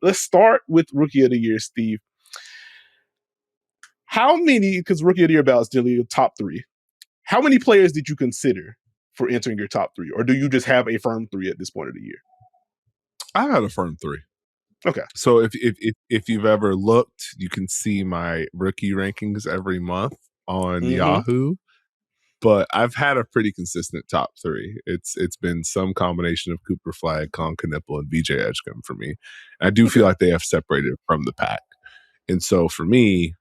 let's start with Rookie of the Year, Steve. How many, because Rookie of the Year ballot is still your top 3, how many players did you consider for entering your top 3? Or do you just have a firm 3 at this point of the year? I had a firm 3. Okay. So if you've ever looked, you can see my rookie rankings every month on Yahoo. But I've had a pretty consistent top 3. It's been some combination of Cooper Flagg, Kon Knueppel, and VJ Edgecombe for me. And I do feel like they have separated from the pack. And so for me,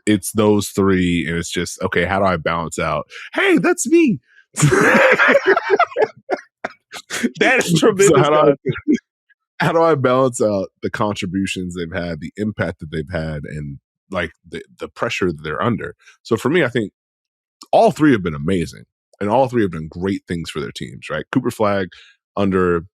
it's those 3, and it's just, okay, how do I balance out? Hey, that's me. That is tremendous. So how do I balance out the contributions they've had, the impact that they've had, and like the pressure that they're under? So for me, I think all 3 have been amazing, and all 3 have done great things for their teams, right? Cooper Flagg, under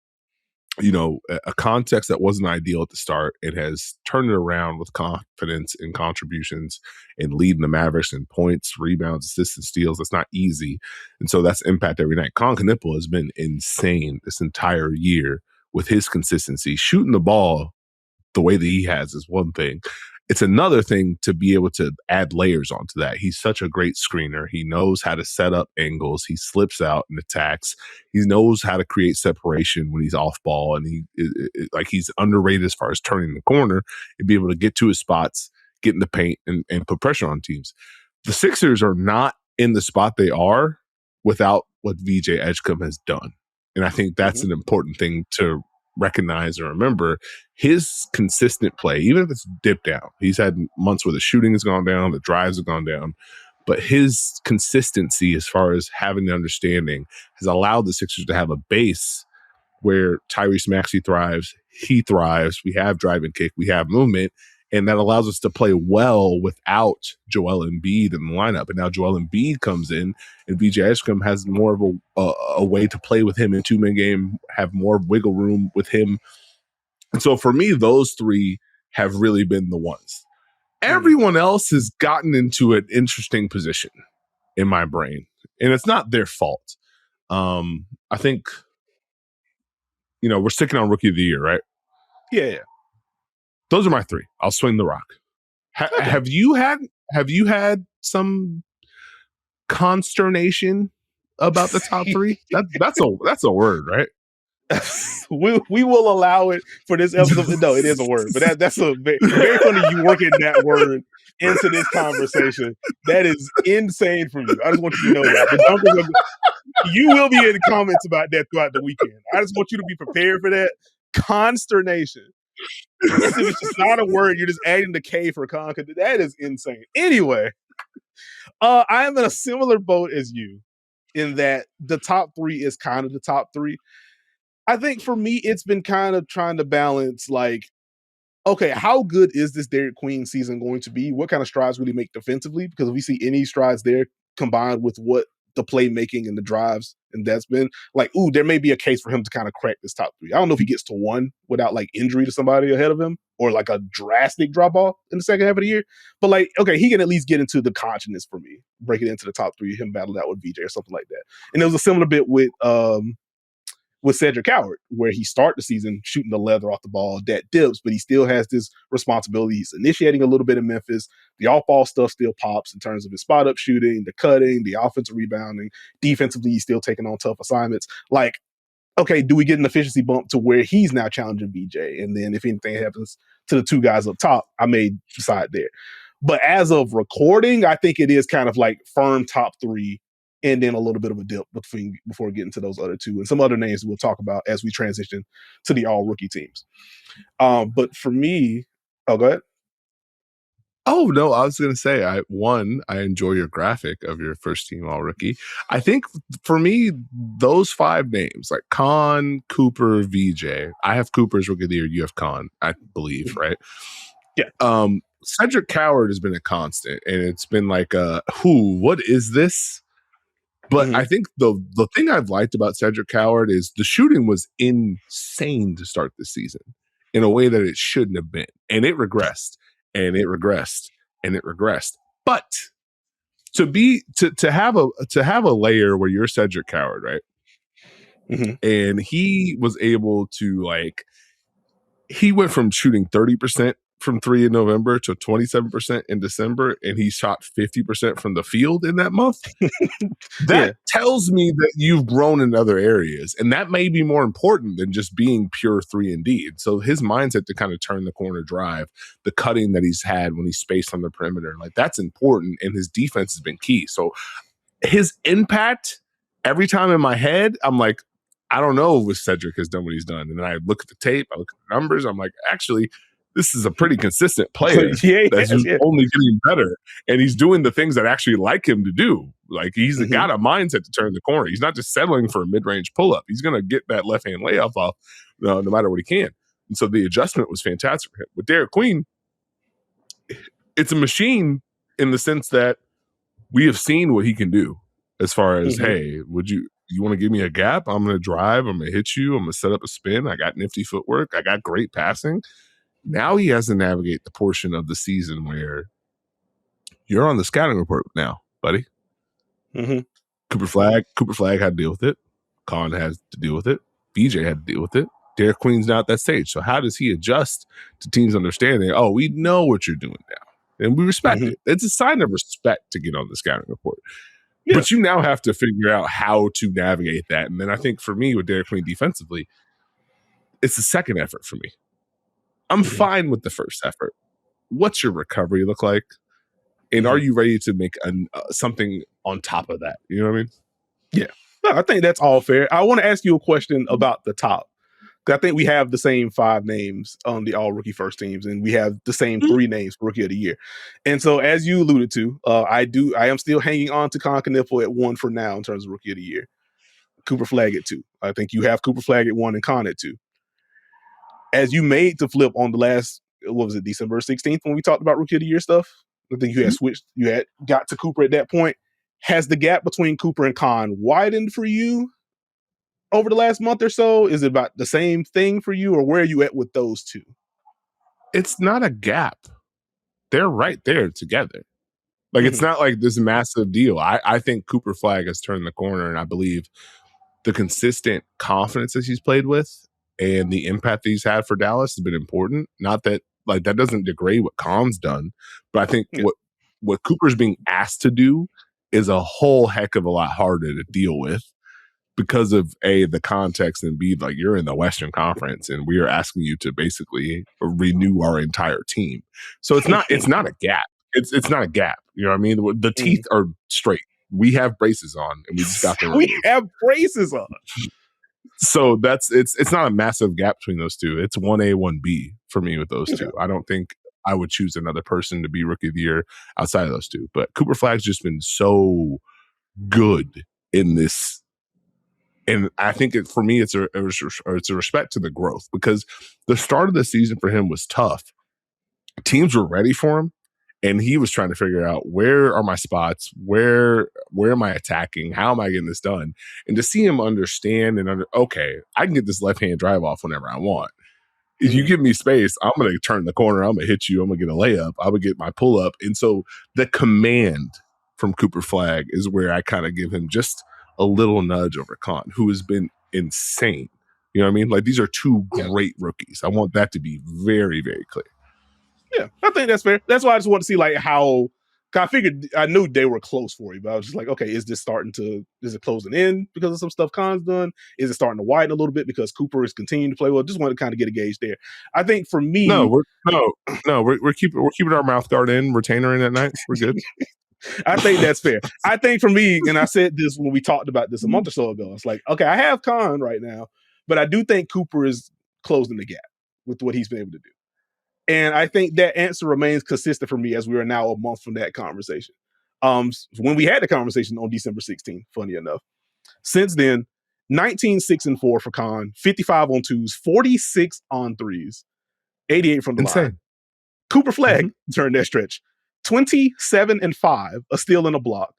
a context that wasn't ideal at the start, it has turned it around with confidence and contributions and leading the Mavericks in points, rebounds, assists, and steals. That's not easy. And so that's impact every night. Kon Knueppel has been insane this entire year with his consistency. Shooting the ball the way that he has is one thing. It's another thing to be able to add layers onto that. He's such a great screener. He knows how to set up angles. He slips out and attacks. He knows how to create separation when he's off ball, and he's underrated as far as turning the corner and be able to get to his spots, get in the paint, and put pressure on teams. The Sixers are not in the spot they are without what VJ Edgecombe has done. And I think that's an important thing to recognize and remember. His consistent play, even if it's dipped down, he's had months where the shooting has gone down, the drives have gone down, but his consistency as far as having the understanding has allowed the Sixers to have a base where Tyrese Maxey thrives, he thrives, we have drive and kick, we have movement, and that allows us to play well without Joel Embiid in the lineup. And now Joel Embiid comes in, and VJ Edgecombe has more of a way to play with him in 2-man game, have more wiggle room with him. And so for me, those 3 have really been the ones. Everyone else has gotten into an interesting position in my brain, and it's not their fault. I think, we're sticking on Rookie of the Year, right? Yeah. Those are my 3. I'll swing the rock. Okay. Have you had some consternation about the top 3? That's a word, right? we will allow it for this episode. No, it is a word, but that's a very funny you working that word into this conversation. That is insane for you. I just want you to know that. You will be in the comments about that throughout the weekend. I just want you to be prepared for that. Consternation. It's just not a word. You're just adding the K for con. That is insane. Anyway, I am in a similar boat as you in that the top 3 is kind of the top 3. I think for me, it's been kind of trying to balance, like, okay, how good is this Derek Queen season going to be? What kind of strides will he make defensively? Because if we see any strides there combined with what the playmaking and the drives, and that's been like, there may be a case for him to kind of crack this top 3. I don't know if he gets to 1 without like injury to somebody ahead of him or like a drastic drop off in the second half of the year. But like, okay, he can at least get into the consciousness for me, break it into the top 3, him battle out with VJ or something like that. And there was a similar bit with Cedric Howard, where he started the season shooting the leather off the ball, that dips, but he still has this responsibility. He's initiating a little bit in Memphis. The off-ball stuff still pops in terms of his spot-up shooting, the cutting, the offensive rebounding. Defensively, he's still taking on tough assignments. Like, okay, do we get an efficiency bump to where he's now challenging VJ? And then if anything happens to the 2 guys up top, I may decide there. But as of recording, I think it is kind of like firm top 3, and then a little bit of a dip before getting to those other 2 and some other names we'll talk about as we transition to the all-rookie teams. But for me, go ahead. Oh, no, I was going to say, I enjoy your graphic of your first team all-rookie. I think for me, those 5 names, like Kon, Cooper, VJ, I have Cooper's Rookie of the Year, you have Kon, I believe, right? Yeah. Cedric Howard has been a constant, and it's been like, what is this? But I think the thing I've liked about Cedric Howard is the shooting was insane to start this season in a way that it shouldn't have been. And it regressed, and it regressed, and it regressed. But to have a layer where you're Cedric Howard, right? And he was able to, like, he went from shooting 30% from 3 in November to 27% in December, and he shot 50% from the field in that month. That tells me that you've grown in other areas, and that may be more important than just being pure 3-and-D. So his mindset to kind of turn the corner drive, the cutting that he's had when he's spaced on the perimeter, like that's important, and his defense has been key. So his impact, every time in my head, I'm like, I don't know if Cedric has done what he's done. And then I look at the tape, I look at the numbers, I'm like, actually, this is a pretty consistent player that's only getting better. And he's doing the things that I actually like him to do. Like he's got a mindset to turn the corner. He's not just settling for a mid-range pull-up. He's going to get that left-hand layup off no matter what he can. And so the adjustment was fantastic for him. With Derek Queen, it's a machine in the sense that we have seen what he can do as far as, hey, you want to give me a gap? I'm going to drive. I'm going to hit you. I'm going to set up a spin. I got nifty footwork. I got great passing. Now he has to navigate the portion of the season where you're on the scouting report now, buddy. Cooper Flagg had to deal with it. Kon has to deal with it. VJ had to deal with it. Derek Queen's not at that stage. So how does he adjust to teams understanding, oh, we know what you're doing now, and we respect it. It's a sign of respect to get on the scouting report. Yeah. But you now have to figure out how to navigate that. And then I think for me with Derek Queen defensively, it's the second effort for me. I'm fine with the first effort. What's your recovery look like? And are you ready to make something on top of that? You know what I mean? Yeah. No, I think that's all fair. I want to ask you a question about the top. Because I think we have the same 5 names on the all-rookie first teams, and we have the same 3 names for Rookie of the Year. And so, as you alluded to, I am still hanging on to Kon Knueppel at 1 for now in terms of Rookie of the Year. Cooper Flagg at 2. I think you have Cooper Flagg at 1 and Kon at 2. As you made the flip on the last, what was it, December 16th when we talked about Rookie of the Year stuff? I think you had switched, you had got to Cooper at that point. Has the gap between Cooper and Kon widened for you over the last month or so? Is it about the same thing for you, or where are you at with those two? It's not a gap. They're right there together. Like, it's not like this massive deal. I think Cooper Flagg has turned the corner, and I believe the consistent confidence that he's played with and the impact that he's had for Dallas has been important. Not that, like, that doesn't degrade what Kon's done, but I think what Cooper's being asked to do is a whole heck of a lot harder to deal with because of A, the context, and B, like, you're in the Western Conference and we are asking you to basically renew our entire team. So it's not a gap. It's not a gap. You know what I mean? The teeth are straight. We have braces on, and we just got them. We have braces on. So it's not a massive gap between those two. It's 1A, 1B for me with those two. I don't think I would choose another person to be Rookie of the Year outside of those two. But Cooper Flagg's just been so good in this. And I think for me, it's a respect to the growth, because the start of the season for him was tough. Teams were ready for him, and he was trying to figure out, where are my spots? Where am I attacking? How am I getting this done? And to see him understand okay, I can get this left-hand drive off whenever I want. If you give me space, I'm going to turn the corner. I'm going to hit you. I'm going to get a layup. I'm going to get my pull-up. And so the command from Cooper Flagg is where I kind of give him just a little nudge over Kon, who has been insane. You know what I mean? Like, these are two great rookies. I want that to be very, very clear. Yeah, I think that's fair. That's why I just want to see, like, how. I figured, I knew they were close for you, but I was just like, okay, is it closing in because of some stuff Kon's done? Is it starting to widen a little bit because Cooper is continuing to play well? Just wanted to kind of get a gauge there. I think for me, we're keeping our mouth guard in, retainer in at night. We're good. I think that's fair. I think for me, and I said this when we talked about this a month or so ago, it's like, okay, I have Kon right now, but I do think Cooper is closing the gap with what he's been able to do. And I think that answer remains consistent for me as we are now a month from that conversation. When we had the conversation on December 16th, funny enough. Since then, 19, 6, and 4 for Kon, 55 on twos, 46 on threes, 88 from the line. Cooper Flagg during that stretch, 27 and 5, a steal and a block,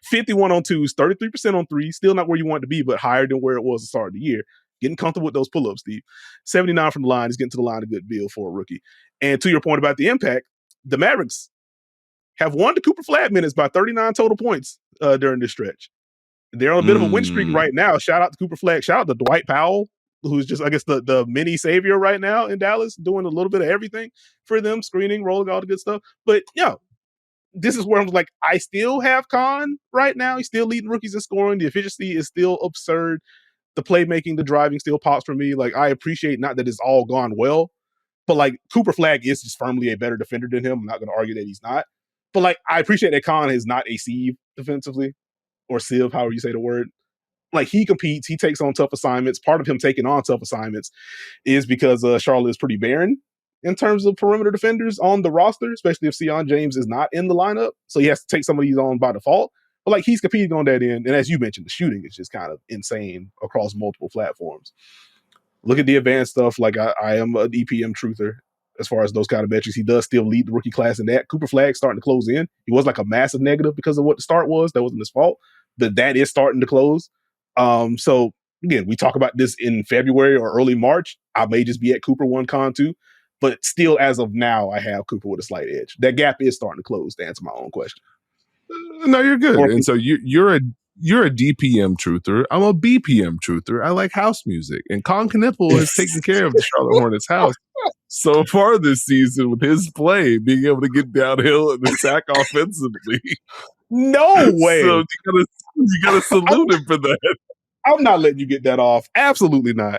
51 on twos, 33% on threes, still not where you want to be, but higher than where it was to start the year. Getting comfortable with those pull-ups, Steve. 79 from the line. He's getting to the line a good deal for a rookie. And to your point about the impact, the Mavericks have won the Cooper Flagg minutes by 39 total points during this stretch. They're on a bit of a win streak right now. Shout out to Cooper Flagg. Shout out to Dwight Powell who's just, I guess, the mini savior right now in Dallas, doing a little bit of everything for them, screening, rolling, all the good stuff. But this is where I'm like, I still have Kon right now. He's still leading rookies in scoring. The efficiency is still absurd. The playmaking, the driving still pops for me. Like, I appreciate, not that it's all gone well, but like Cooper Flagg is just firmly a better defender than him. I'm not going to argue that he's not. But like, I appreciate that Kon is not a sieve defensively, or sieve, however you say the word. Like, he competes, he takes on tough assignments. Part of him taking on tough assignments is because Charlotte is pretty barren in terms of perimeter defenders on the roster, especially if Sion James is not in the lineup. So he has to take some of these on by default. But like, he's competing on that end. And as you mentioned, the shooting is just kind of insane across multiple platforms. Look at the advanced stuff. Like, I am an EPM truther as far as those kind of metrics. He does still lead the rookie class in that. Cooper Flagg starting to close in. He was like a massive negative because of what the start was. That wasn't his fault. That is starting to close. So again, we talk about this in February or early March. I may just be at Cooper 1, Kon 2, but still, as of now, I have Cooper with a slight edge. That gap is starting to close, to answer my own question. No, you're good. And so you're a DPM truther. I'm a BPM truther. I like house music, and Kon Knueppel has taken care of the Charlotte Hornets house so far this season with his play, being able to get downhill and attack offensively. No way. So you gotta salute him for that. I'm not letting you get that off. Absolutely not.